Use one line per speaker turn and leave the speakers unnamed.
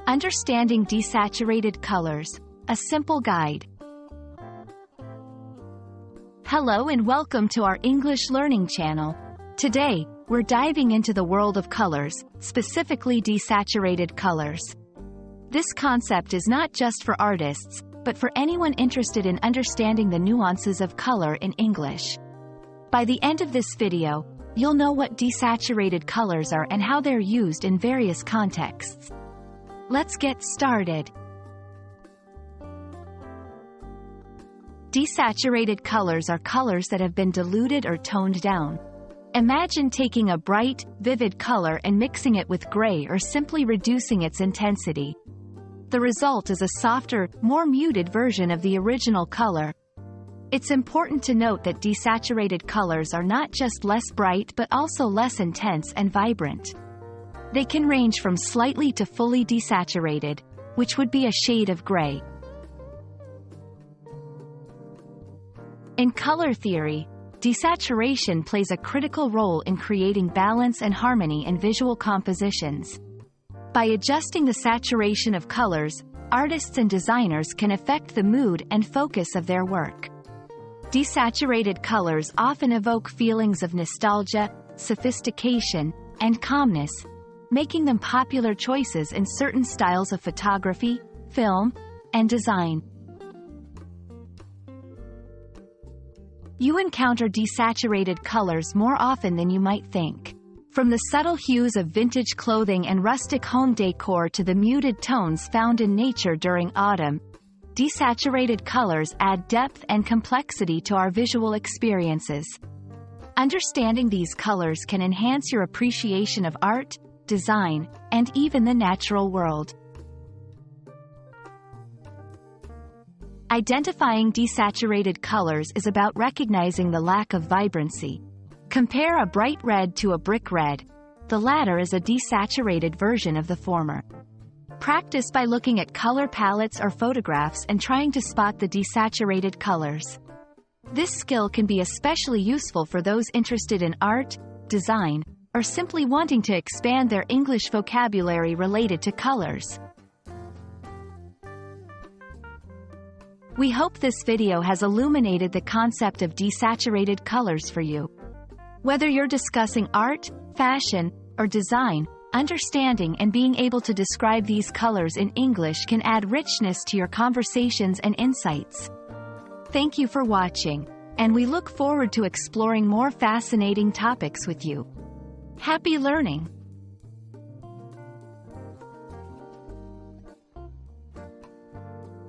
Understanding Desaturated Colors, a simple guide. Hello and welcome to our English learning channel. Today, we're diving into the world of colors, specifically desaturated colors. This concept is not just for artists, but for anyone interested in understanding the nuances of color in English. By the end of this video, you'll know what desaturated colors are and how they're used in various contexts. Let's get started. Desaturated colors are colors that have been diluted or toned down. Imagine taking a bright, vivid color and mixing it with gray or simply reducing its intensity. The result is a softer, more muted version of the original color. It's important to note that desaturated colors are not just less bright but also less intense and vibrant. They can range from slightly to fully desaturated, which would be a shade of gray. In color theory, desaturation plays a critical role in creating balance and harmony in visual compositions. By adjusting the saturation of colors, artists and designers can affect the mood and focus of their work. Desaturated colors often evoke feelings of nostalgia, sophistication, and calmness, making them popular choices in certain styles of photography, film, and design. You encounter desaturated colors more often than you might think. From the subtle hues of vintage clothing and rustic home decor to the muted tones found in nature during autumn, desaturated colors add depth and complexity to our visual experiences. Understanding these colors can enhance your appreciation of art, design, and even the natural world. Identifying desaturated colors is about recognizing the lack of vibrancy. Compare a bright red to a brick red. The latter is a desaturated version of the former. Practice by looking at color palettes or photographs and trying to spot the desaturated colors. This skill can be especially useful for those interested in art, design, or simply wanting to expand their English vocabulary related to colors. We hope this video has illuminated the concept of desaturated colors for you. Whether you're discussing art, fashion, or design, understanding and being able to describe these colors in English can add richness to your conversations and insights. Thank you for watching, and we look forward to exploring more fascinating topics with you. Happy learning!